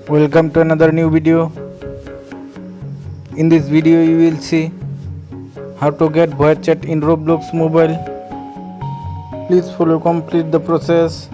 Welcome to another new video. In this video you will see how to get voice chat in Roblox mobile. Please follow complete the process.